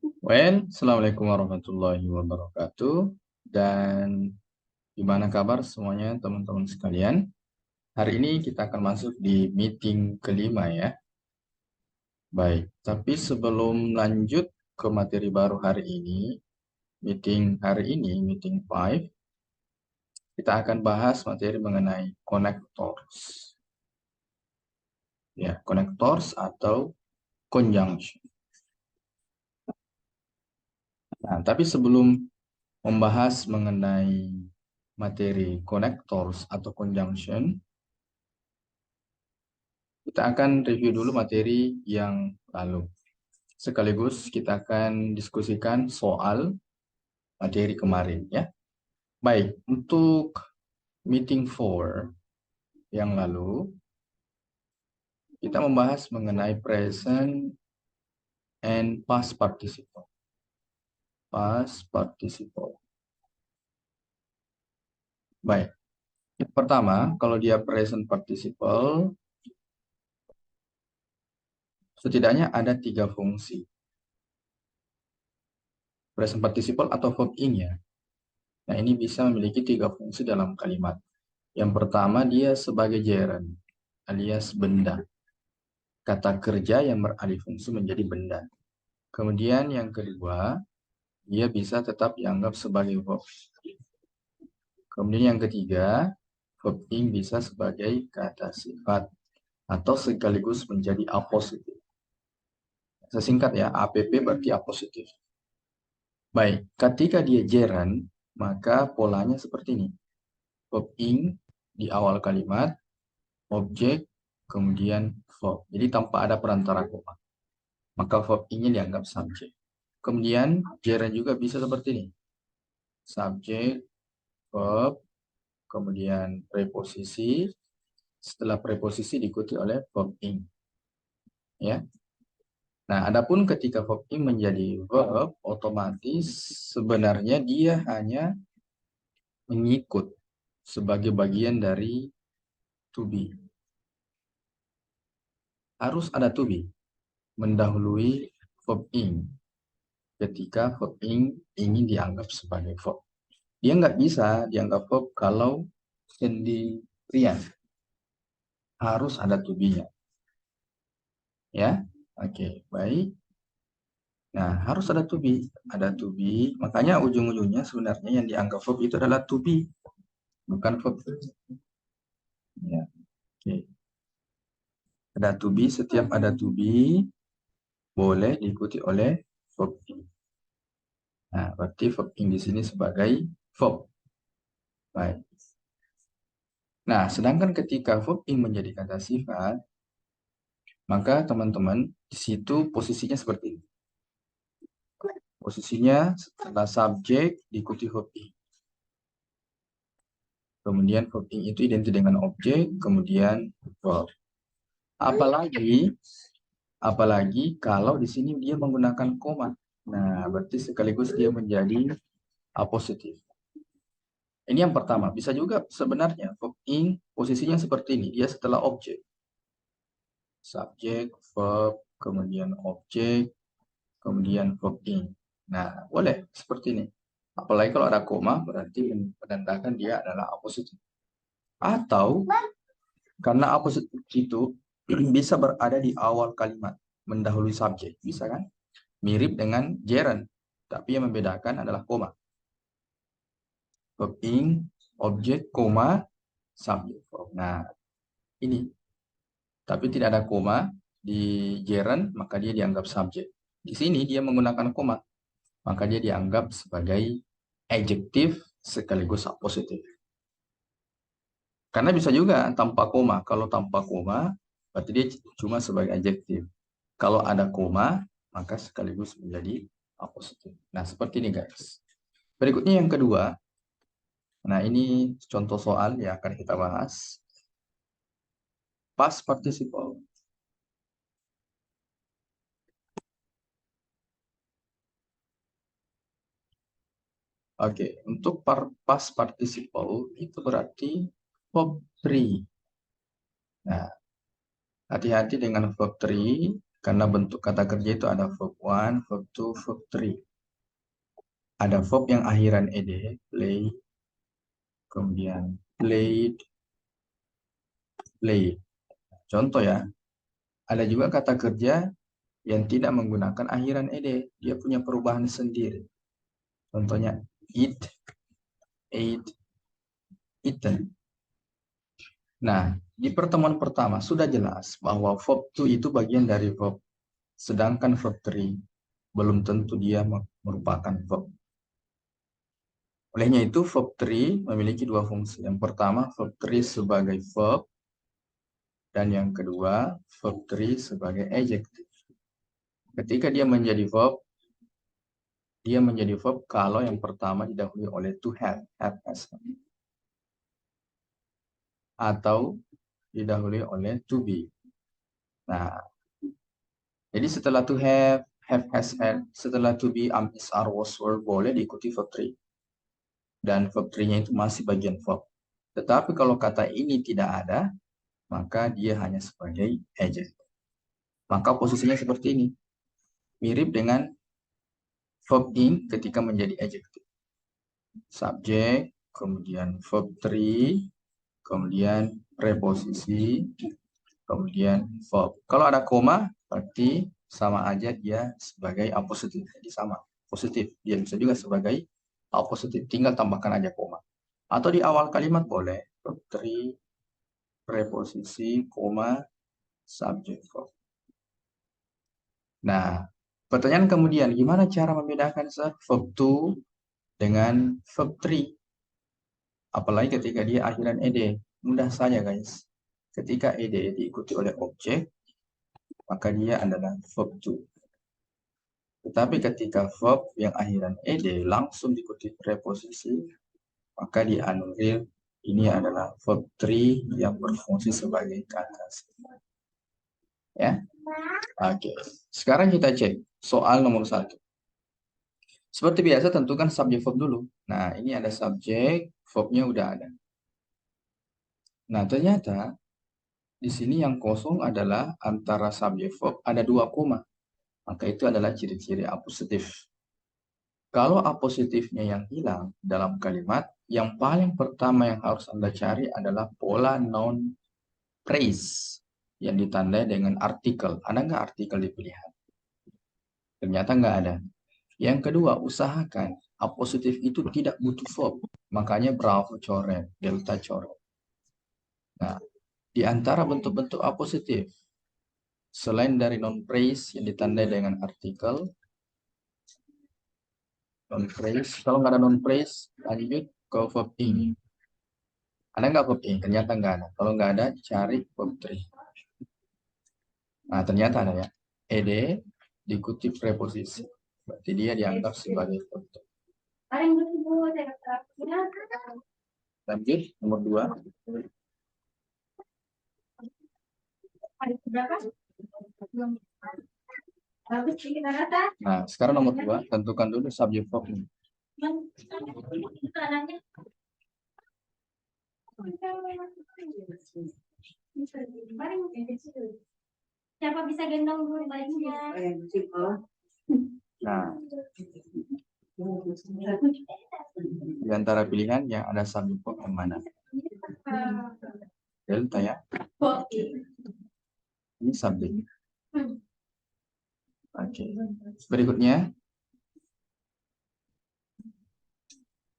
Assalamualaikum warahmatullahi wabarakatuh. Dan gimana kabar semuanya teman-teman sekalian? Hari ini kita akan masuk di meeting kelima ya. Baik, tapi sebelum lanjut ke materi baru hari ini, meeting 5, kita akan bahas materi mengenai connectors. Ya, connectors atau conjunction. Nah, tapi sebelum membahas mengenai materi connectors atau conjunction, kita akan review dulu materi yang lalu. Sekaligus kita akan diskusikan soal materi kemarin ya. Baik, untuk meeting 4 yang lalu kita membahas mengenai present and past participle. Past participle. Baik. Yang pertama, kalau dia present participle, setidaknya ada 3 fungsi. Present participle atau verb ing ya. Nah, ini bisa memiliki 3 fungsi dalam kalimat. Yang pertama, dia sebagai gerund, alias benda. Kata kerja yang beralih fungsi menjadi benda. Kemudian yang kedua, dia bisa tetap dianggap sebagai verb. Kemudian yang ketiga, verb ing bisa sebagai kata sifat atau sekaligus menjadi apositif. Sesingkat ya, APP berarti apositif. Baik, ketika dia gerund, maka polanya seperti ini. Verb ing di awal kalimat, objek, kemudian verb. Jadi tanpa ada perantara koma. Maka verb ing-nya dianggap subjek. Kemudian gerund juga bisa seperti ini. Subjek, verb, kemudian preposisi. Setelah preposisi diikuti oleh verb ing. Ya. Nah, adapun ketika verb ing menjadi verb, otomatis sebenarnya dia hanya mengikut sebagai bagian dari to be. Harus ada to be mendahului verb ing ketika verb ing ingin dianggap sebagai verb. Dia nggak bisa dianggap verb kalau sendirian. Harus ada to be-nya. Ya, oke, baik. Nah, harus ada to be. Ada to be, makanya ujung-ujungnya sebenarnya yang dianggap verb itu adalah to be, bukan verb. Ya, oke. Ada to be, setiap ada to be, boleh diikuti oleh verb ing. Nah, berarti verb ing di sini sebagai verb. Baik. Nah, sedangkan ketika verb ing menjadi kata sifat, maka teman-teman di situ posisinya seperti ini. Posisinya setelah subjek diikuti verb ing. Kemudian verb ing itu identik dengan objek, kemudian verb. Apalagi kalau di sini dia menggunakan koma. Nah, berarti sekaligus dia menjadi apositif. Ini yang pertama. Bisa juga sebenarnya verb ing posisinya seperti ini. Dia setelah objek. Subjek, verb, kemudian objek, kemudian verb ing. Nah, boleh seperti ini. Apalagi kalau ada koma, berarti menandakan dia adalah apositif. Atau karena apositif itu bisa berada di awal kalimat, mendahului subjek, bisa kan? Mirip dengan gerund, tapi yang membedakan adalah koma. Verb ing, objek, koma, subjek. Nah, ini. Tapi tidak ada koma di gerund, maka dia dianggap subjek. Di sini dia menggunakan koma, maka dia dianggap sebagai adjektif sekaligus apositif. Karena bisa juga tanpa koma. Kalau tanpa koma, berarti dia cuma sebagai adjektif. Kalau ada koma, maka sekaligus menjadi apositif. Nah, seperti ini guys. Berikutnya yang kedua. Nah, ini contoh soal yang akan kita bahas. Past participle. Oke, untuk past participle itu berarti verb 3. Nah, hati-hati dengan verb 3 Karena bentuk kata kerja itu ada verb 1, verb 2, verb 3. Ada verb yang akhiran ed, play, kemudian played, played. Contoh ya, ada juga kata kerja yang tidak menggunakan akhiran ed, dia punya perubahan sendiri. Contohnya eat, ate, eaten. Nah, di pertemuan pertama sudah jelas bahwa verb to itu bagian dari verb, sedangkan verb 3 belum tentu dia merupakan verb. Olehnya itu, verb 3 memiliki dua fungsi. Yang pertama, verb 3 sebagai verb, dan yang kedua, verb 3 sebagai adjective. Ketika dia menjadi verb kalau yang pertama didahului oleh to have has, atau didahului oleh to be. Nah, jadi setelah to have has, had, setelah to be, am, is, are, was, were, boleh diikuti verb 3. Dan verb 3-nya itu masih bagian verb. Tetapi kalau kata ini tidak ada, maka dia hanya sebagai adjective. Maka posisinya seperti ini. Mirip dengan verb in ketika menjadi adjective. Subject, kemudian verb 3, kemudian preposisi, kemudian verb. Kalau ada koma, berarti sama aja dia sebagai apositif. Jadi sama, positif. Dia bisa juga sebagai apositif, tinggal tambahkan aja koma. Atau di awal kalimat boleh, verb 3, preposisi, koma, subject, verb. Nah, pertanyaan kemudian, gimana cara membedakan verb 2 dengan verb 3? Apalagi ketika dia akhiran ed. Mudah saja guys. Ketika ed diikuti oleh objek, maka dia adalah verb 2. Tetapi ketika verb yang akhiran ed langsung diikuti preposisi, maka dianulir. Ini adalah verb 3 yang berfungsi sebagai kata sifat. Ya. Oke. Sekarang kita cek soal nomor 1. Seperti biasa tentukan subjek verb dulu. Nah, ini ada subjek, verbnya udah ada. Nah, ternyata di sini yang kosong adalah antara subjek verb ada 2 koma. Maka itu adalah ciri-ciri apositif. Kalau apositifnya yang hilang dalam kalimat, yang paling pertama yang harus Anda cari adalah pola noun phrase yang ditandai dengan artikel. Ada nggak artikel di pilihan? Ternyata nggak ada. Yang kedua, usahakan apositif itu tidak butuh verb. Makanya bravo coret, delta coret. Nah, di antara bentuk-bentuk apositif, selain dari noun phrase yang ditandai dengan artikel, non phrase, kalau nggak ada non phrase, lanjut ke verb ing. Ada nggak verb ing? Ternyata nggak ada. Kalau nggak ada, cari verb 3. Nah, ternyata ada ya. Ed diikuti preposisi. Berarti dia dianggap sebagai verb 3. Lanjut, nomor 2. Nah, sekarang nomor 2, tentukan dulu subjek verb ini. Siapa bisa gendong dulu bayinya? Nah, di antara pilihan yang ada subjek verb yang mana? Delta ya. Ini subjek. Oke. Berikutnya,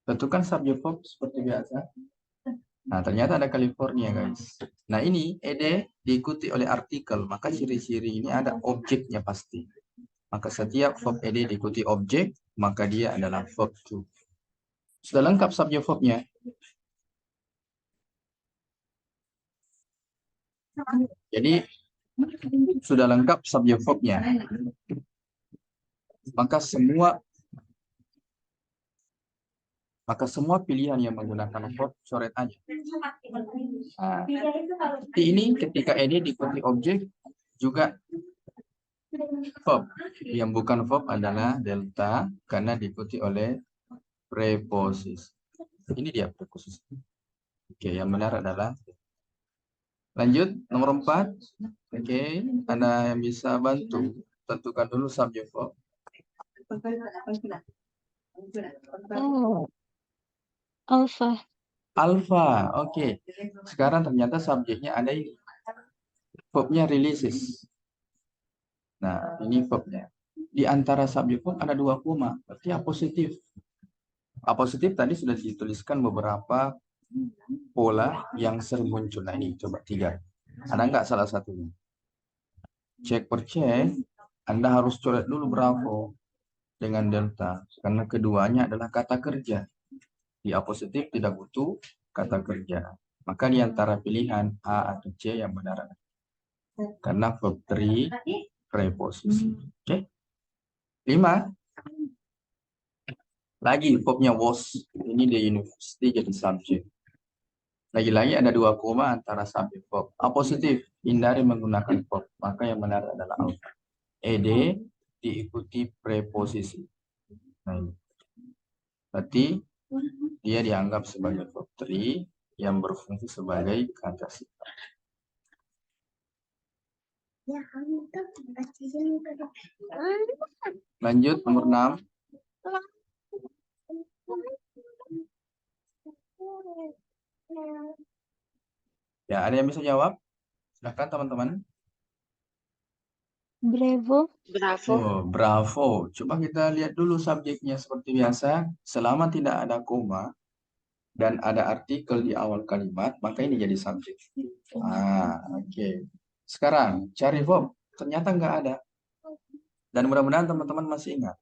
tentukan subjek verb seperti biasa. Nah, ternyata ada California, guys. Nah, ini ed diikuti oleh artikel, maka ciri-ciri ini ada objeknya pasti. Maka setiap verb ed diikuti objek, maka dia adalah verb to. Sudah lengkap subjek verbnya. Jadi, sudah lengkap subjek verbnya. Maka semua pilihan yang menggunakan verb coret aja. Nah, ini ketika ed diikuti objek juga verb. Yang bukan verb adalah delta karena diikuti oleh preposisi. Ini dia preposisi. Oke, yang benar adalah Lanjut, nomor 4. Oke, ada yang bisa bantu? Tentukan dulu subjek verb. Oh, alpha. Alpha, oke. Sekarang ternyata subjeknya ada ini. Verbnya releases. Nah, ini verbnya. Di antara subjek verb ada 2 koma, berarti apositif. Apositif tadi sudah dituliskan beberapa pola yang sering muncul. Nah, ini coba 3. Ada nggak salah satunya? Cek per cek, Anda harus coret dulu Bravo dengan delta. Karena keduanya adalah kata kerja. Di apositif tidak butuh kata kerja. Maka di antara pilihan A atau C yang benar. Karena verb 3 preposisi. Oke. 5. Lagi verbnya was. Ini di university jadi subjek. Lagi-lagi ada 2 koma antara subjek verb. Apositif, hindari menggunakan verb. Maka yang benar adalah alpha. Ed diikuti preposisi. Nah, ini. Berarti dia dianggap sebagai verb 3 yang berfungsi sebagai kata sifat. Lanjut nomor 6. Ya, ada yang bisa jawab? Silakan teman-teman. Bravo. Bravo. Oh, bravo. Coba kita lihat dulu subjeknya seperti biasa. Selama tidak ada koma dan ada artikel di awal kalimat, maka ini jadi subjek. Oke. Sekarang cari verb. Ternyata nggak ada. Dan mudah-mudahan teman-teman masih ingat.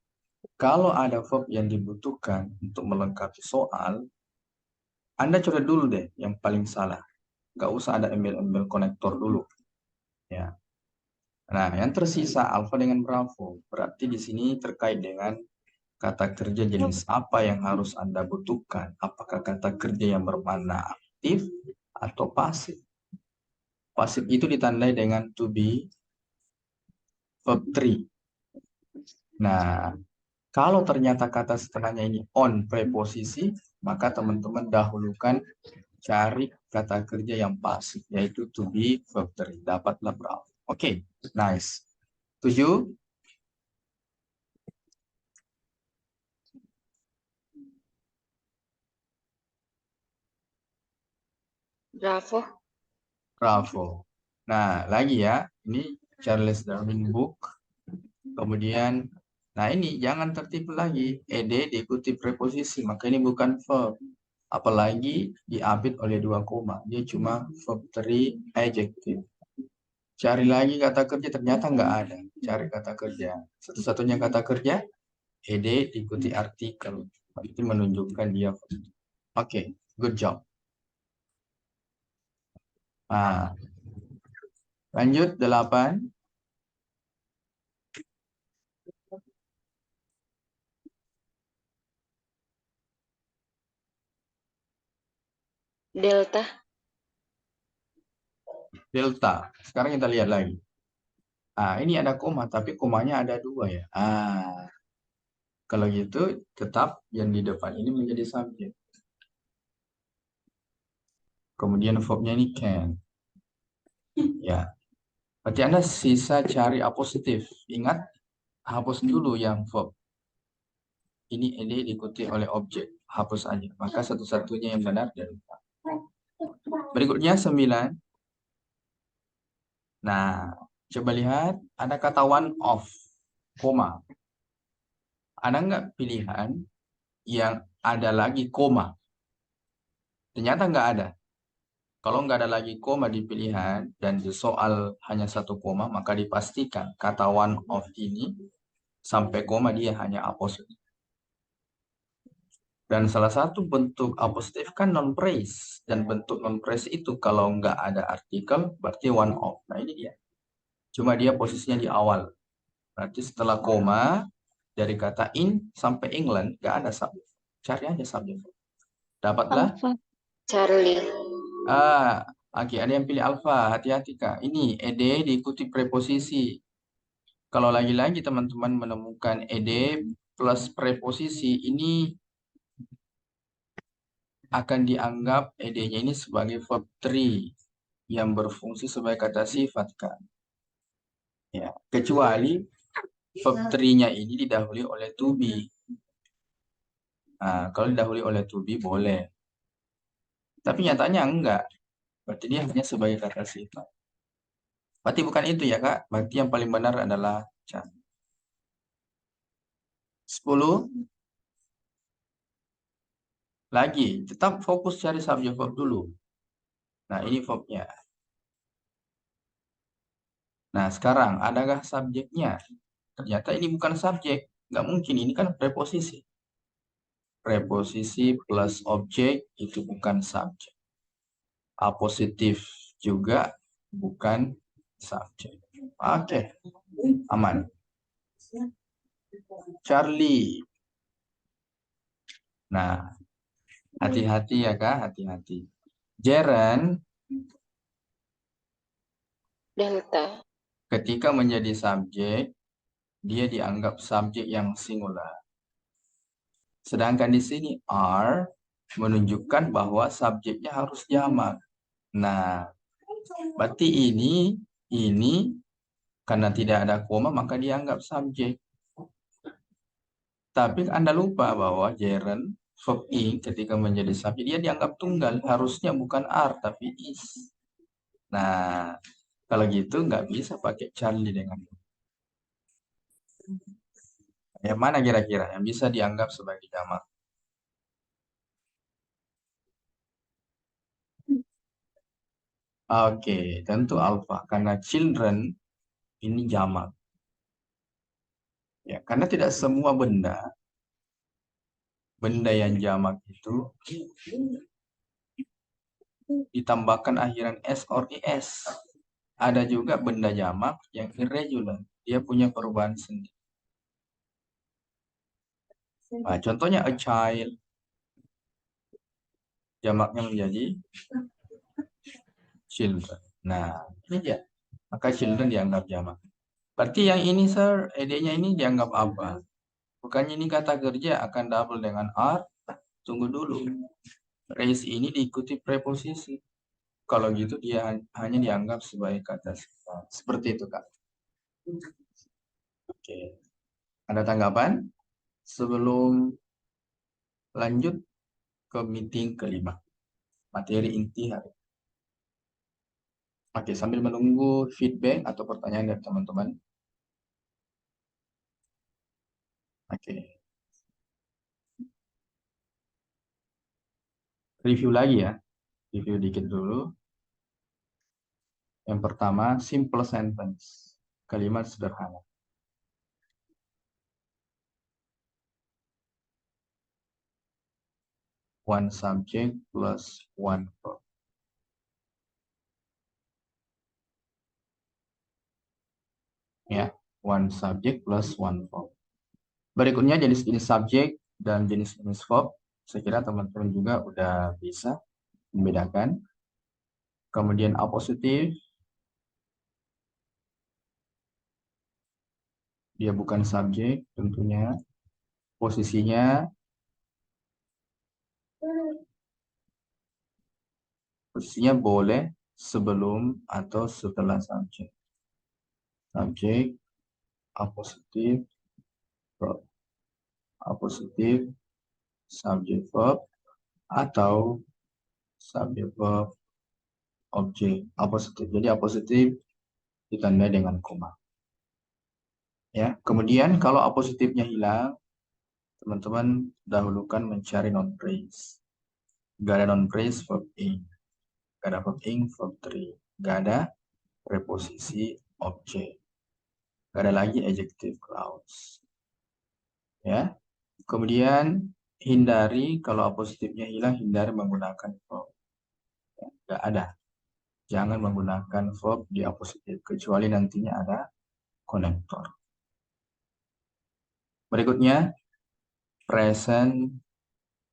Kalau ada verb yang dibutuhkan untuk melengkapi soal, Anda coret dulu deh yang paling salah. Nggak usah ada embel-embel konektor dulu. Ya. Nah, yang tersisa alfa dengan bravo. Berarti di sini terkait dengan kata kerja jenis apa yang harus Anda butuhkan. Apakah kata kerja yang bermakna aktif atau pasif? Pasif itu ditandai dengan to be verb 3. Nah, kalau ternyata kata setelahnya ini on preposisi, maka teman-teman dahulukan cari kata kerja yang pasif, yaitu to be verb 3. Dapatlah bravo. Oke, nice. 7. Bravo. Bravo. Nah, lagi ya, ini Charles Darwin book. Kemudian, nah ini jangan tertipu lagi. Ed diikuti preposisi, maka ini bukan verb. Apalagi diapit oleh 2 koma. Dia cuma verb 3 adjective. Cari lagi kata kerja, ternyata nggak ada. Cari kata kerja. Satu-satunya kata kerja, ed diikuti artikel. Itu menunjukkan dia verb. Oke, good job. Nah, lanjut 8. Delta. Delta. Sekarang kita lihat lagi. Ini ada koma, tapi komanya ada 2 ya. Kalau gitu, tetap yang di depan ini menjadi subjek. Kemudian verbnya ini can. Ya. Berarti Anda sisa cari apositif. Ingat, hapus dulu yang verb. Ini ed diikuti oleh objek. Hapus aja. Maka satu-satunya yang benar dari berikutnya 9. Nah, coba lihat. Ada kata one of. Koma. Ada nggak pilihan yang ada lagi koma? Ternyata nggak ada. Kalau nggak ada lagi koma di pilihan dan di soal hanya 1 koma, maka dipastikan kata one of ini sampai koma dia hanya apositif. Dan salah satu bentuk apositif kan non-phrase. Dan bentuk non-phrase itu kalau nggak ada artikel berarti one of. Nah ini dia. Cuma dia posisinya di awal. Berarti setelah koma dari kata in sampai England nggak ada subjek. Cari aja subjek. Dapatlah. Alpha. Charlie. Oke, ada yang pilih alfa. Hati-hati Kak. Ini ed diikuti preposisi. Kalau lagi-lagi teman-teman menemukan ed plus preposisi, ini akan dianggap ed-nya ini sebagai verb 3. yang berfungsi sebagai kata sifat kan. Ya, kecuali verb 3-nya ini didahului oleh to be. Nah, kalau didahului oleh to be boleh. Tapi nyatanya enggak. Berarti dia hanya sebagai kata sifat. Berarti bukan itu ya Kak. Berarti yang paling benar adalah can. 10. Lagi, tetap fokus cari subjek verb dulu. Nah, ini verbnya. Nah, sekarang adakah subjeknya? Ternyata ini bukan subjek. Nggak mungkin, ini kan preposisi. Preposisi plus objek itu bukan subjek. Apositif juga bukan subjek. Oke, aman. Charlie. Nah, hati-hati ya Kak, hati-hati. Jaren Delta. ketika menjadi subjek, dia dianggap subjek yang singular. Sedangkan di sini are menunjukkan bahwa subjeknya harus jamak. Nah, berarti ini karena tidak ada koma maka dianggap subjek. Tapi Anda lupa bahwa gerund verb ing ketika menjadi subjek dia dianggap tunggal, harusnya bukan are tapi is. Nah, kalau gitu nggak bisa pakai Charlie dengan yang mana kira-kira yang bisa dianggap sebagai jamak? Oke, tentu alpha karena children ini jamak. Ya, karena tidak semua benda yang jamak itu ditambahkan akhiran s or es. Ada juga benda jamak yang irregular, dia punya perubahan sendiri. Nah, contohnya a child, jamaknya menjadi children. Nah, ini dia. Maka children dianggap jamak. Berarti yang ini, sir, ed-nya ini dianggap apa? Bukannya ini kata kerja akan double dengan are? Tunggu dulu. Raise ini diikuti preposisi. Kalau gitu dia hanya dianggap sebagai kata sifat. Seperti itu, Kak. Oke. Ada tanggapan? Sebelum lanjut ke meeting kelima. Materi inti hari. Oke, sambil menunggu feedback atau pertanyaan dari teman-teman. Oke. Review lagi ya. Review dikit dulu. Yang pertama, simple sentence. Kalimat sederhana. One subject plus one verb. Ya, one subject plus one verb. Berikutnya jenis-jenis subjek dan jenis-jenis verb. Saya kira teman-teman juga udah bisa membedakan. Kemudian apositif, dia bukan subjek tentunya. Posisinya boleh sebelum atau setelah subjek. Subjek, apositif, verb. Apositif, subjek verb, atau subjek verb, objek. Apositif. Jadi apositif ditandai dengan koma. Ya, kemudian kalau apositifnya hilang, teman-teman dahulukan mencari non phrase. Gak ada non phrase verb ing, gak ada verb ing verb 3, gak ada preposisi objek, gak ada lagi adjective clause. Ya, kemudian hindari kalau apositifnya hilang, hindari menggunakan verb. Ya, gak ada. Jangan menggunakan verb di apositif kecuali nantinya ada konektor. Berikutnya present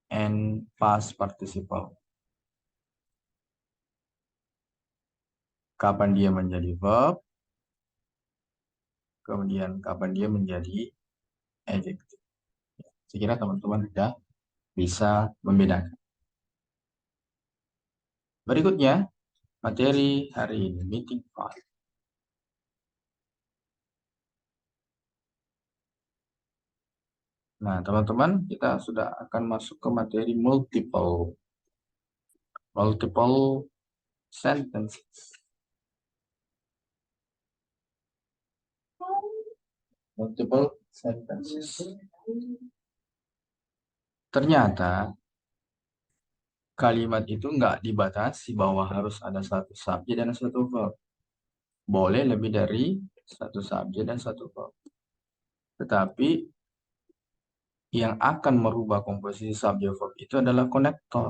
and past participle. Kapan dia menjadi verb, kemudian kapan dia menjadi adjective. Saya kira teman-teman sudah bisa membedakan. Berikutnya, materi hari ini, meeting file. Nah, teman-teman, kita sudah akan masuk ke materi multiple sentences. Multiple sentences. Ternyata kalimat itu nggak dibatasi bahwa harus ada satu subjek dan satu verb. Boleh lebih dari satu subjek dan satu verb. Tetapi yang akan merubah komposisi subjek verb itu adalah konektor.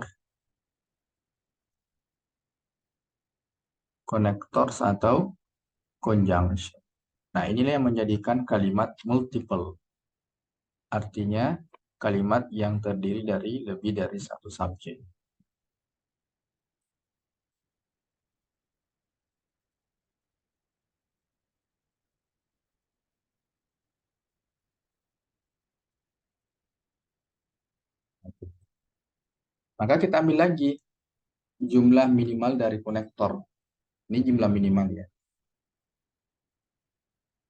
Connectors atau conjunction. Nah, inilah yang menjadikan kalimat multiple. Artinya kalimat yang terdiri dari lebih dari satu subjek. Maka kita ambil lagi jumlah minimal dari konektor. Ini jumlah minimal ya.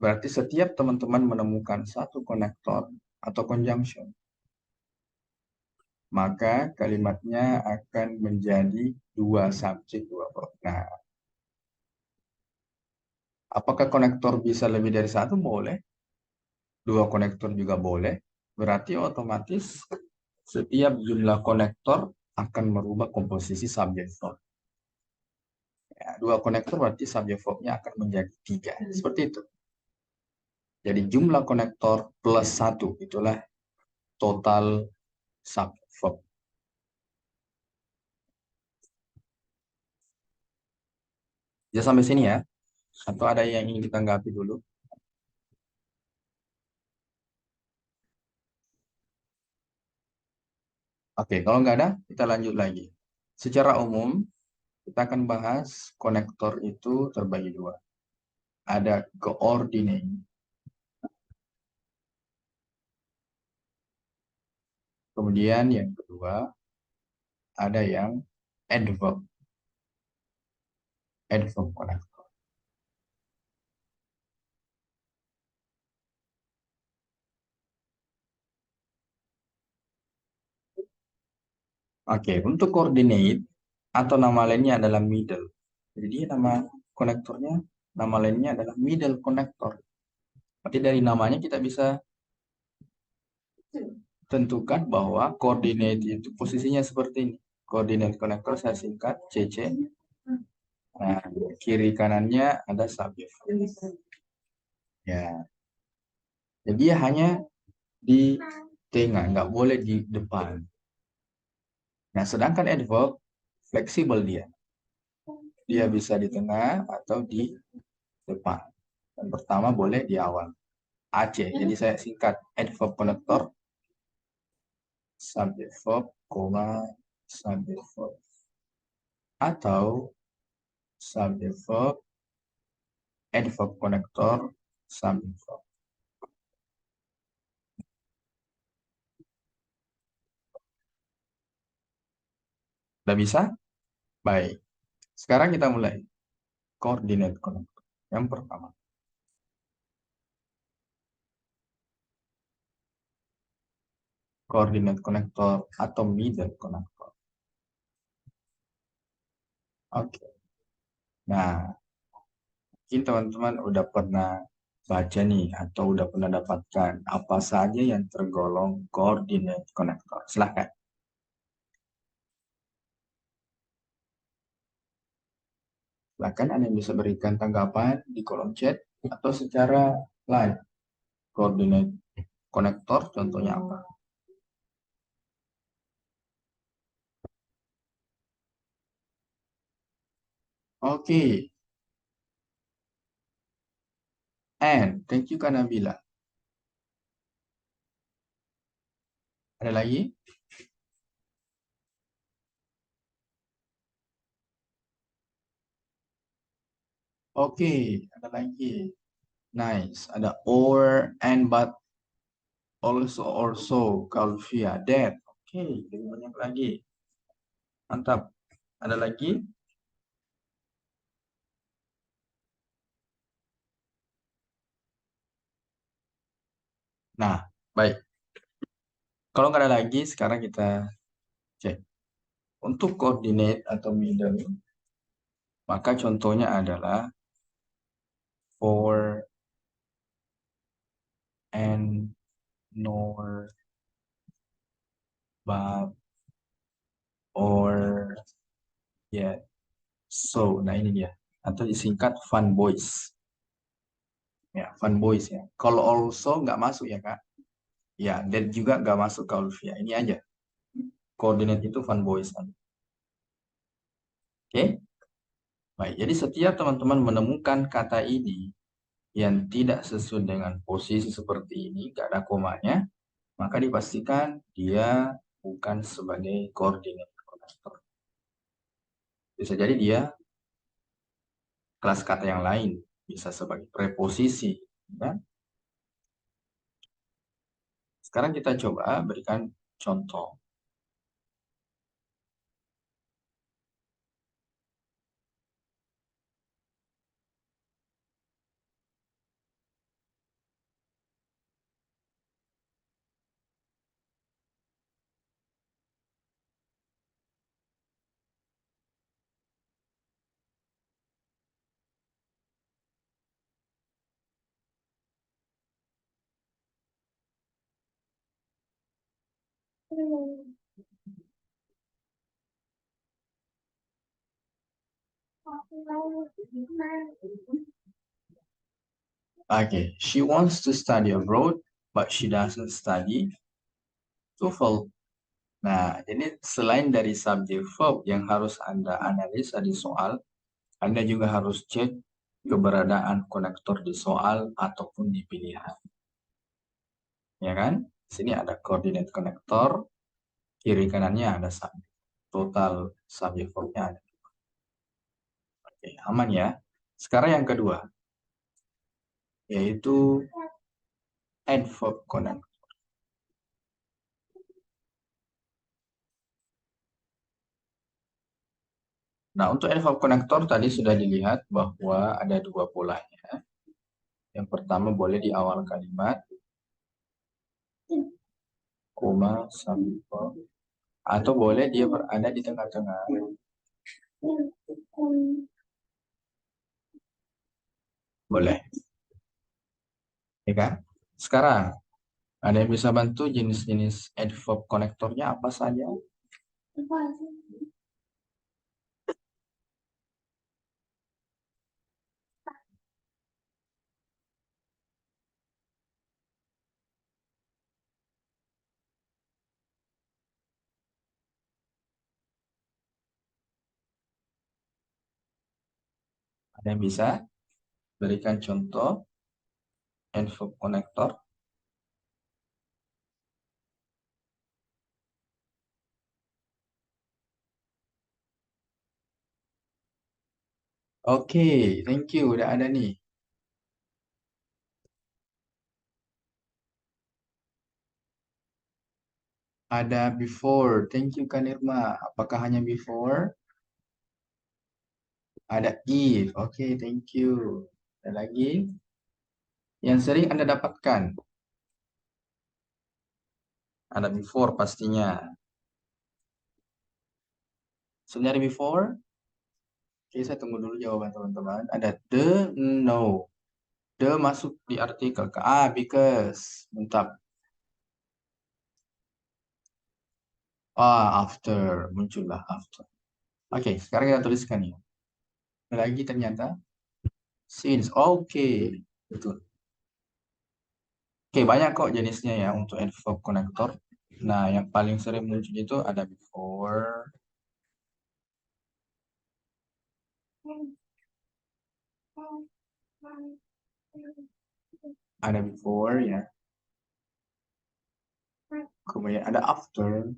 Berarti setiap teman-teman menemukan satu konektor atau conjunction, maka kalimatnya akan menjadi dua subjek, dua verb. Nah, apakah konektor bisa lebih dari satu? Boleh. Dua konektor juga boleh. Berarti otomatis setiap jumlah konektor akan merubah komposisi subjek verb. Ya, dua konektor berarti subjek verbnya akan menjadi tiga. Seperti itu. Jadi jumlah konektor plus satu itulah total subjek verb. Ya sampai sini ya. Atau ada yang ingin ditanggapi dulu? Oke, kalau nggak ada, kita lanjut lagi. Secara umum, kita akan bahas konektor itu terbagi dua. Ada coordinate. Kemudian yang kedua, ada yang adverb. Adverb konektor. Oke, untuk coordinate atau nama lainnya adalah middle. Jadi nama konektornya, nama lainnya adalah middle connector. Berarti dari namanya kita bisa tentukan bahwa coordinate itu posisinya seperti ini. Coordinate connector saya singkat CC. Nah, kiri kanannya ada subjek. Ya. Jadi dia hanya di tengah, nggak boleh di depan. Nah, sedangkan adverb fleksibel dia. Dia bisa di tengah atau di depan. Dan pertama boleh di awal. AC. Jadi saya singkat adverb connector subjek verb, subjek verb. Atau subjek verb, adverb connector, subjek verb. Udah bisa? Baik. Sekarang kita mulai. Coordinate connector. Yang pertama. Coordinate connector atau middle connector. Oke. Nah, mungkin teman-teman udah pernah baca nih atau udah pernah dapatkan apa saja yang tergolong coordinate connector. Silahkan. Silahkan Anda bisa berikan tanggapan di kolom chat atau secara live. Coordinate connector contohnya apa? Oke. And thank you Kak Nabila. Ada lagi? Oke, ada lagi. Nice. Ada or, and, but, also, Kalvia, that. Oke, lebih banyak lagi. Mantap. Ada lagi? Nah, baik. Kalau nggak ada lagi, sekarang kita cek. Untuk coordinate atau middle, maka contohnya adalah for and nor, but, or, ya. So, nah ini dia. Atau disingkat fun boys. Ya, fun boys ya. Kalau also nggak masuk ya, Kak. Ya, dan juga nggak masuk ke Olivia. Ini aja. Coordinate itu fun boys. Oke? Baik, jadi setiap teman-teman menemukan kata ini yang tidak sesuai dengan posisi seperti ini, nggak ada komanya, maka dipastikan dia bukan sebagai coordinate connector. Bisa jadi dia kelas kata yang lain, bisa sebagai preposisi. Ya. Sekarang kita coba berikan contoh. Okay, she wants to study abroad, but she doesn't study TOEFL. Nah, jadi selain dari subjek verb yang harus Anda analisa di soal, Anda juga harus cek keberadaan konektor di soal ataupun di pilihan. Ya kan? Di sini ada coordinate konektor, kiri kanannya ada subjek. Total subjek verbnya ada. Oke, aman ya. Sekarang yang kedua, yaitu adverb connector. Nah, untuk adverb connector tadi sudah dilihat bahwa ada dua polanya. Yang pertama boleh di awal kalimat, koma, semikolon, atau boleh dia berada di tengah-tengah. Boleh. Ya kan? Sekarang, ada yang bisa bantu jenis-jenis adverb konektornya apa saja? Ada yang bisa berikan contoh adverb konektor? Oke, thank you. Udah ada nih. Ada before. Thank you, Kanirma. Apakah hanya before? Ada if. Oke, thank you. Ada lagi? Yang sering Anda dapatkan? Ada before pastinya. Sebenarnya before? Oke, saya tunggu dulu jawaban teman-teman. Ada the, no. The masuk di artikel ke because. Mantap. After. Muncullah after. Oke, sekarang kita tuliskan ya. Ada lagi ternyata. Since. Oke. Betul. Oke, banyak kok jenisnya ya untuk adverb connector. Nah, yang paling sering muncul itu ada before. Ada before ya. Kemudian ada after.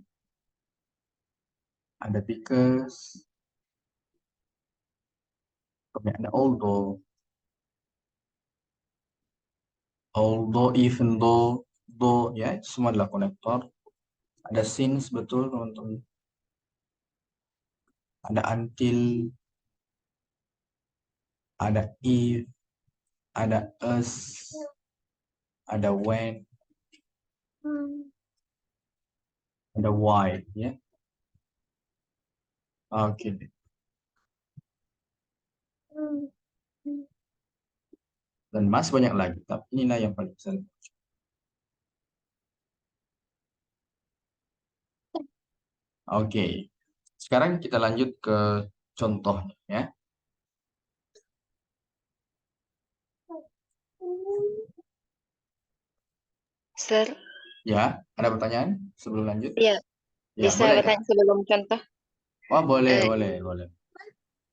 Ada because. Kemudian ada although. Although, even though, ya, semua adalah konektor. Ada since, betul teman-teman. Ada until, ada if, ada as, ada when, Ada why, ya. Oke. Dan masih banyak lagi, tapi inilah yang paling sering. Oke. Sekarang kita lanjut ke contohnya, ya. Sir, Ya, ada pertanyaan sebelum lanjut? ya, Ya, bisa boleh, Kak. bertanya sebelum contoh. Oh, boleh, Eh, boleh, boleh.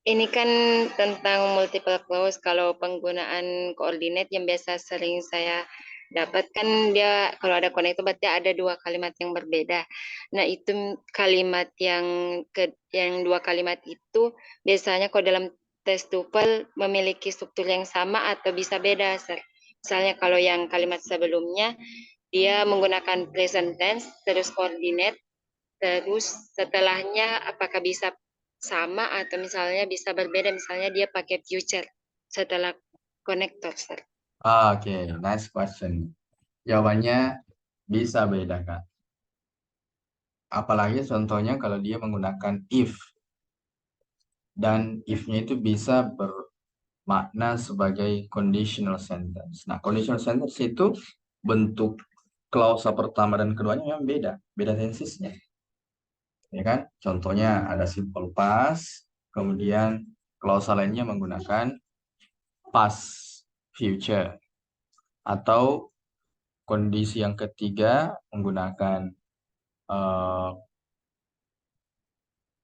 Ini kan tentang multiple clause. Kalau penggunaan coordinate yang biasa sering saya dapatkan, dia kalau ada konektor berarti ada dua kalimat yang berbeda. Nah, itu kalimat yang dua kalimat itu biasanya kalau dalam test tuple memiliki struktur yang sama atau bisa beda, Sir. Misalnya kalau yang kalimat sebelumnya dia menggunakan present tense terus coordinate. Terus setelahnya apakah bisa sama atau misalnya bisa berbeda, misalnya dia pakai future setelah konektor, Sir. Oke, nice question. Jawabannya bisa beda, Kak. Apalagi contohnya kalau dia menggunakan if. Dan if-nya itu bisa bermakna sebagai conditional sentence. Nah, conditional sentence itu bentuk klausa pertama dan keduanya memang beda. Beda tensesnya. Ya kan? Contohnya ada simple past, kemudian klausa lainnya menggunakan past future. Atau kondisi yang ketiga menggunakan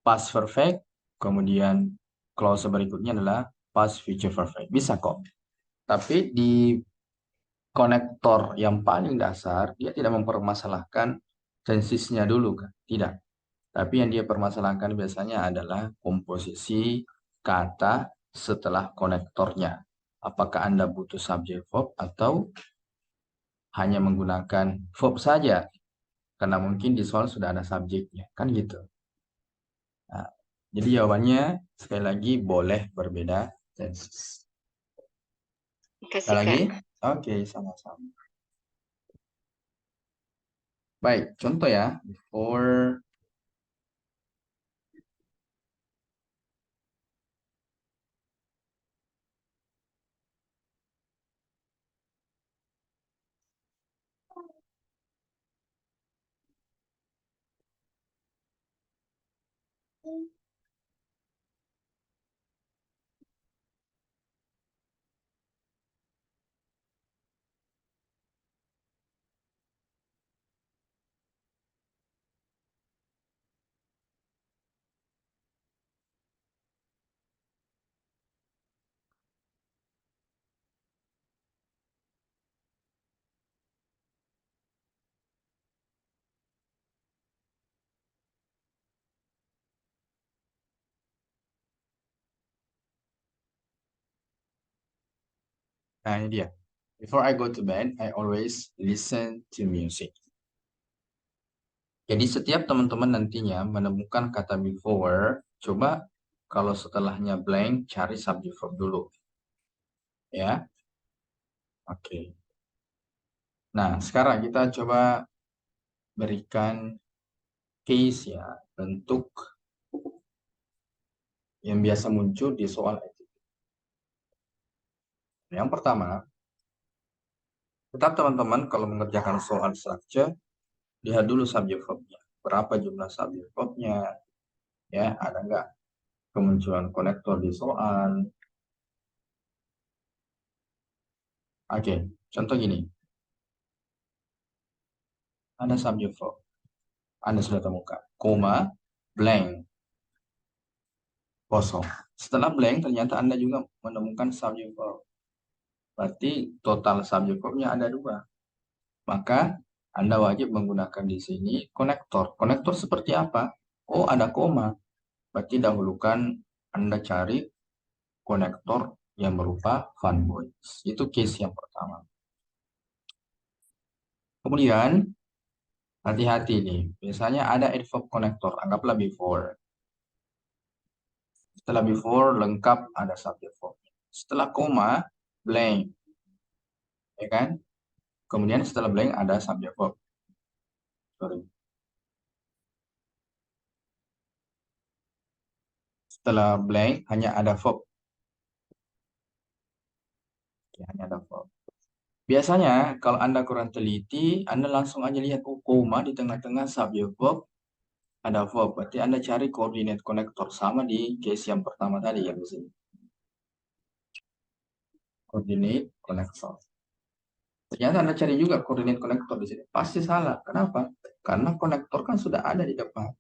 past perfect, kemudian clause berikutnya adalah past future perfect. Bisa kok. Tapi di konektor yang paling dasar, dia tidak mempermasalahkan tensesnya dulu, kan? Tidak. Tapi yang dia permasalahkan biasanya adalah komposisi kata setelah konektornya. Apakah Anda butuh subject verb atau hanya menggunakan verb saja? Karena mungkin di soal sudah ada subjeknya, kan gitu. Nah, jadi jawabannya sekali lagi boleh berbeda tenses. Kasih, Sekali lagi? Kak. Oke, sama-sama. Baik, contoh ya. Before Nah, ini dia. Before I go to bed, I always listen to music. Jadi setiap teman-teman nantinya menemukan kata before, coba kalau setelahnya blank, cari subject verb dulu. Ya. Oke. Nah, sekarang kita coba berikan case ya, bentuk yang biasa muncul di soal itu. Yang pertama, tetap teman-teman kalau mengerjakan soal structure, lihat dulu subject verb-nya. Berapa jumlah subject verb-nya? Ya, ada nggak kemunculan konektor di soal? Oke, contoh gini. Ada subject verb. Anda sudah temukan. Koma, blank, kosong. Setelah blank, ternyata Anda juga menemukan subject verb. Berarti total subject verb-nya ada 2. Maka Anda wajib menggunakan di sini konektor. Konektor seperti apa? Oh, ada koma. Berarti dahulukan Anda cari konektor yang berupa fun voice. Itu case yang pertama. Kemudian, hati-hati nih. Biasanya ada adverb konektor. Anggaplah before. Setelah before, lengkap ada subject verb. Setelah koma, blank. Ya kan? Kemudian setelah blank ada subject verb. Sorry. Setelah blank hanya ada verb. Ya, hanya ada verb. Biasanya kalau Anda kurang teliti, Anda langsung aja lihat koma di tengah-tengah subject verb ada verb. Berarti Anda cari koordinat konektor sama di case yang pertama tadi ya di sini. Koordinat konektor. Ternyata Anda cari juga koordinat konektor di sini. Pasti salah. Kenapa? Karena konektor kan sudah ada di depan.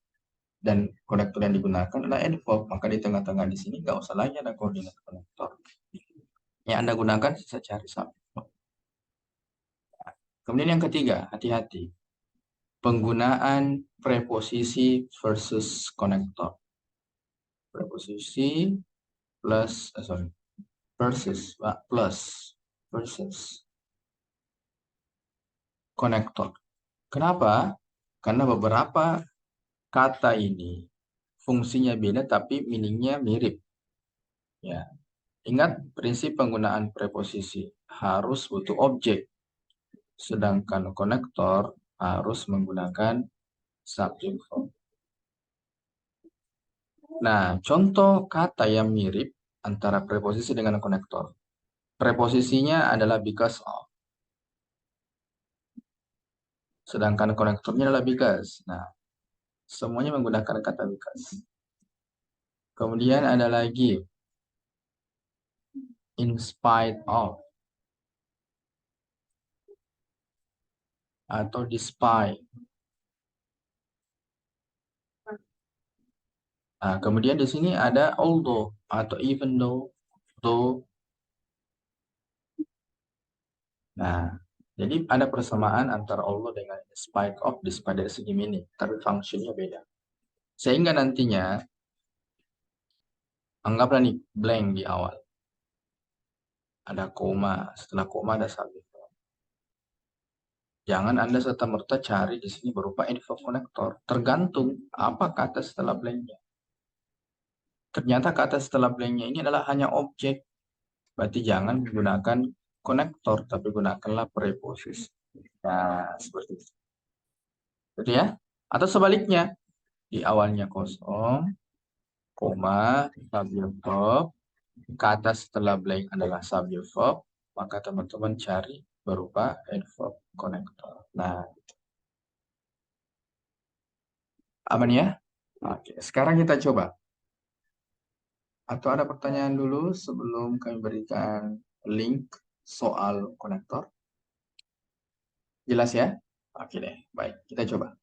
Dan konektor yang digunakan adalah adverb. Maka di tengah-tengah di sini nggak usah lagi ada koordinat konektor. Yang Anda gunakan bisa cari subject verb. Kemudian yang ketiga, hati-hati. Penggunaan preposisi versus konektor. Preposisi plus, versus, plus, versus konektor. Kenapa? Karena beberapa kata ini fungsinya beda tapi meaningnya mirip. Ya, ingat prinsip penggunaan preposisi harus butuh objek, sedangkan konektor harus menggunakan subject verb. Nah, contoh kata yang mirip antara preposisi dengan konektor. Preposisinya adalah because of. Sedangkan konektornya adalah because. Nah, semuanya menggunakan kata because. Kemudian ada lagi in spite of atau despite. Nah, kemudian di sini ada although atau even though. Nah, jadi ada persamaan antara although dengan in spite of, despite dari segi meaning, tapi fungsinya beda. Sehingga nantinya anggaplah nih blank di awal. Ada koma, setelah koma ada subject verb. Jangan Anda serta-merta cari di sini berupa adverb connector. Tergantung apa kata setelah blanknya. Ternyata kata setelah blanknya ini adalah hanya objek. Berarti jangan menggunakan konektor, tapi gunakanlah preposisi. Nah, seperti itu. Gitu ya. Atau sebaliknya, di awalnya kosong, koma, subject verb, kata setelah blank adalah subject verb, maka teman-teman cari berupa adverb connector. Nah, aman ya? Oke, sekarang kita coba. Atau ada pertanyaan dulu sebelum kami berikan link soal konektor? Jelas ya? Oke deh, baik. Kita coba.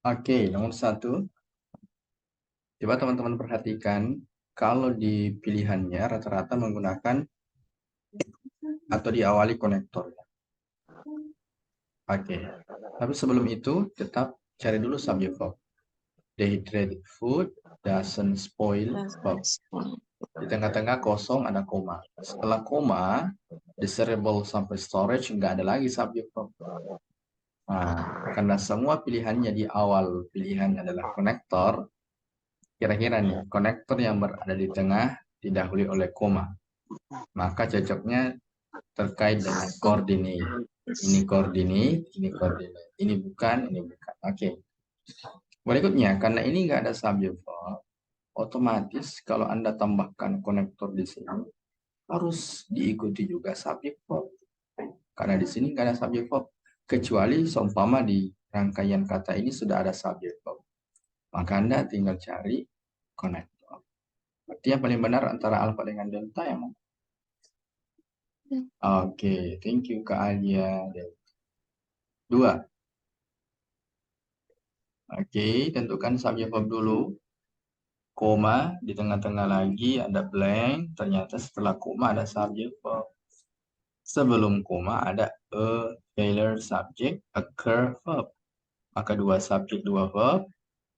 Oke, nomor 1. Coba teman-teman perhatikan, kalau di pilihannya rata-rata menggunakan atau diawali konektor. Oke, tapi sebelum itu tetap cari dulu subject verb. Dehydrated food doesn't spoil verb. Di tengah-tengah kosong ada koma. Setelah koma, desirable sampai storage nggak ada lagi subject verb. Nah, karena semua pilihannya di awal pilihan adalah konektor, kira-kira nih konektor yang berada di tengah didahului oleh koma. Maka cocoknya terkait dengan koordinat. Ini koordinat, ini koordinat. Ini bukan, ini bukan. Oke. Berikutnya, karena ini nggak ada subject verb, otomatis kalau Anda tambahkan konektor di sini, harus diikuti juga subject verb. Karena di sini nggak ada subject verb. Kecuali seumpama di rangkaian kata ini sudah ada subject verb. Maka Anda tinggal cari konektor. Berarti yang paling benar antara alfa dengan delta yang mana? Oke, thank you Kak Alia. 2. Oke, tentukan subject verb dulu. Koma, di tengah-tengah lagi ada blank. Ternyata setelah koma ada subject verb. Sebelum koma ada a failure subject, occur verb. Maka 2 subject, 2 verb.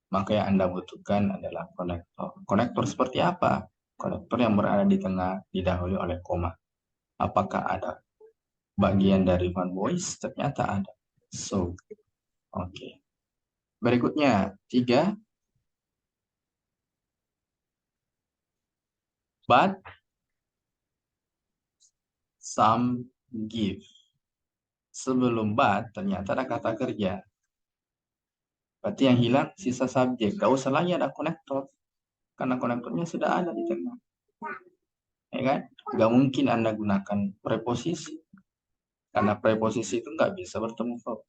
Maka yang Anda butuhkan adalah konektor. Konektor seperti apa? Konektor yang berada di tengah didahului oleh koma. Apakah ada bagian dari one voice? Ternyata ada. So, oke. Berikutnya, 3. But, some, give. Sebelum but, ternyata ada kata kerja. Berarti yang hilang sisa subjek. Gak usah lagi ada konektor. Karena konektornya sudah ada di tengah. Ya kan? Gak mungkin Anda gunakan preposisi. Karena preposisi itu nggak bisa bertemu verb.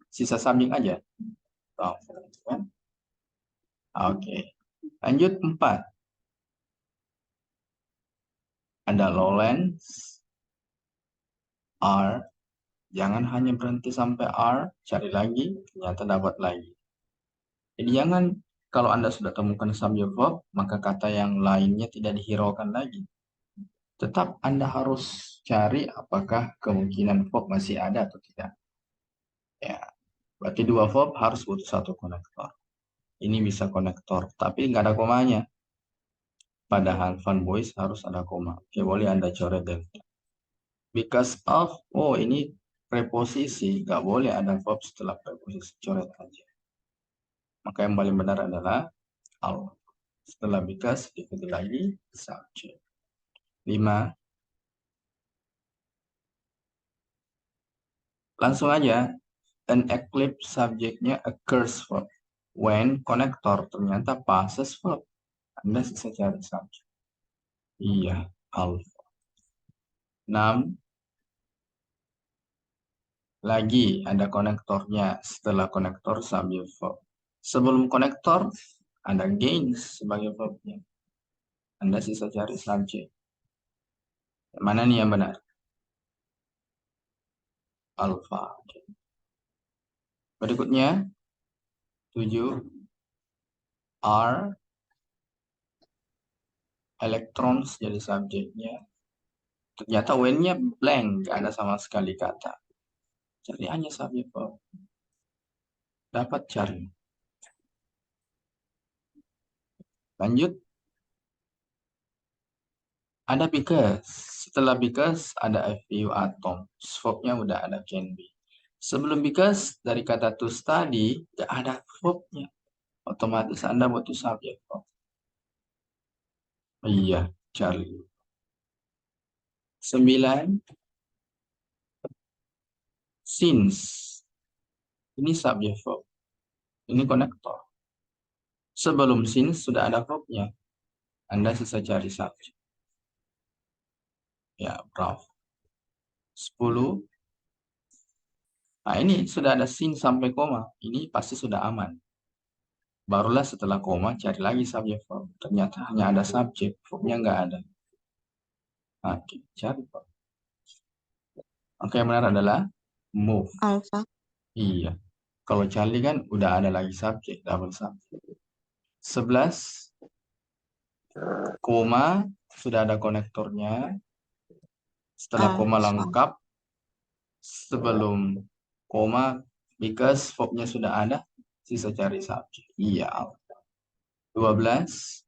Sisa subjek aja. Oh, kan? Oke. Lanjut 4. Ada lowlands, are. Jangan hanya berhenti sampai are, cari lagi, ternyata dapat lagi. Jadi jangan, kalau Anda sudah temukan subjek verb, maka kata yang lainnya tidak dihiraukan lagi. Tetap Anda harus cari apakah kemungkinan verb masih ada atau tidak. Ya, berarti 2 verb harus butuh 1 konektor. Ini bisa konektor, tapi nggak ada komanya. Padahal fun voice harus ada koma. Oke, boleh Anda coret delta. Because of, oh ini preposisi, nggak boleh ada verb setelah preposisi, coret aja. Maka yang paling benar adalah al. Setelah because, diikuti lagi subject. 5. Langsung aja, an eclipse subjeknya occurs verb. When connector ternyata passes verb. Anda bisa cari subject. Iya, alpha. 6. Lagi ada konektornya setelah konektor subject verb. Sebelum konektor ada gains sebagai verbnya. Anda sisa cari subject. Mana nih yang benar? Alpha. Berikutnya 7. R electrons jadi subjeknya. Ternyata when-nya blank, gak ada sama sekali kata. Cari hanya subject verb. Dapat cari. Lanjut. Ada because. Setelah because ada a few atom. Verbnya udah ada can be. Sebelum because dari kata to study gak ada verbnya. Otomatis Anda butuh subject verb. Iya, cari. 9. Since. Ini subject verb. Ini konektor. Sebelum since sudah ada verbnya. Anda sisa cari subject. Ya, bravo. 10. Nah, ini sudah ada since sampai koma. Ini pasti sudah aman. Barulah setelah koma cari lagi subject verb. Ternyata hanya ada subject, verbnya nggak ada. Oke, cari verb. Oke, yang benar adalah move. Alpha. Iya. Kalau Charlie kan udah ada lagi subjek, double subjek. 11, koma, sudah ada konektornya. Setelah koma Alpha. lengkap, sebelum koma, because verbnya sudah ada, sisa cari subjek. Iya. 12,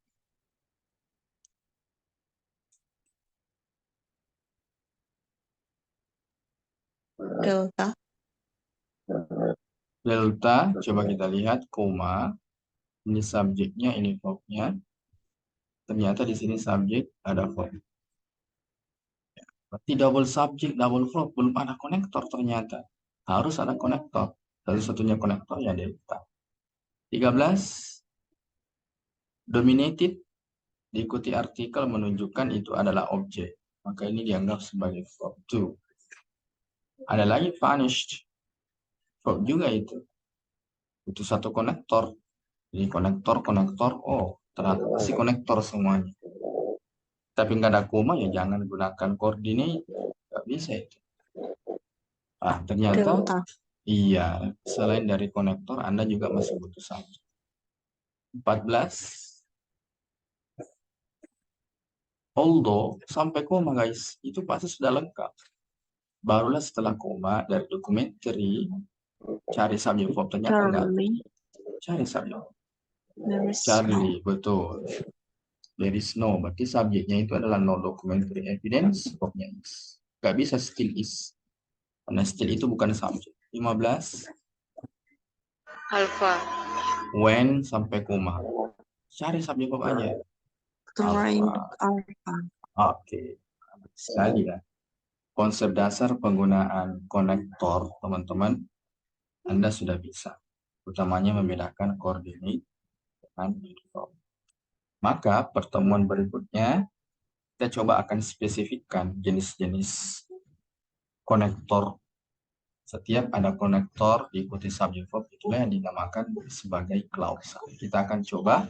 Delta. delta, coba kita lihat, koma, ini subjeknya, ini verbnya. Ternyata di sini subjek ada verb. Berarti double subjek, double verb, belum ada konektor ternyata. Harus ada konektor. Satu-satunya konektor ya delta. 13, dominated, diikuti artikel menunjukkan itu adalah objek. Maka ini dianggap sebagai verb to. Ada lagi punished, verb juga itu. Itu satu konektor. Jadi konektor, oh ternyata pasti konektor semuanya. Tapi nggak ada koma ya jangan gunakan koordinat, nggak bisa itu. Ah ternyata Delta. iya, selain dari konektor Anda juga masih butuh subjek. 14, although sampai koma guys, itu pasti sudah lengkap. Barulah setelah koma dari documentary cari subjek verb, ternyata enggak. Charlie. Cari subjek. There is no. Charlie, betul. There is no, berarti subjeknya itu adalah no documentary evidence, verbnya is. Gak bisa still is. Karena still itu bukan subjek. 15, Alpha. when sampai koma. Cari subjek verb aja. Train. Alpha. Alpha. Oke. Sekali ya. Konsep dasar penggunaan konektor, teman-teman, Anda sudah bisa. Utamanya membedakan koordinat dengan verb. Maka pertemuan berikutnya kita coba akan spesifikkan jenis-jenis konektor. Setiap ada konektor diikuti subjek verb, itulah yang dinamakan sebagai klausa. Kita akan coba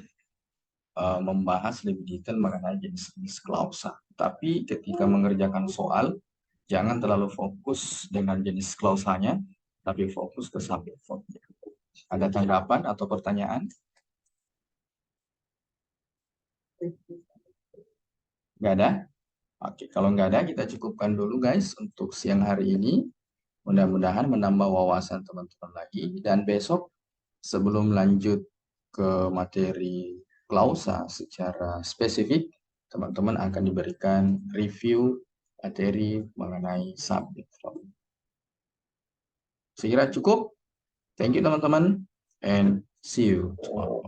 membahas lebih detail mengenai jenis-jenis klausa. Tapi ketika mengerjakan soal, jangan terlalu fokus dengan jenis klausanya, tapi fokus ke subjek verb. Ada tanggapan atau pertanyaan? Nggak ada? Oke, kalau nggak ada, kita cukupkan dulu guys untuk siang hari ini. Mudah-mudahan menambah wawasan teman-teman lagi. Dan besok sebelum lanjut ke materi klausa secara spesifik, teman-teman akan diberikan review materi mengenai subjek verb. Sekira cukup. Thank you teman-teman and see you tomorrow.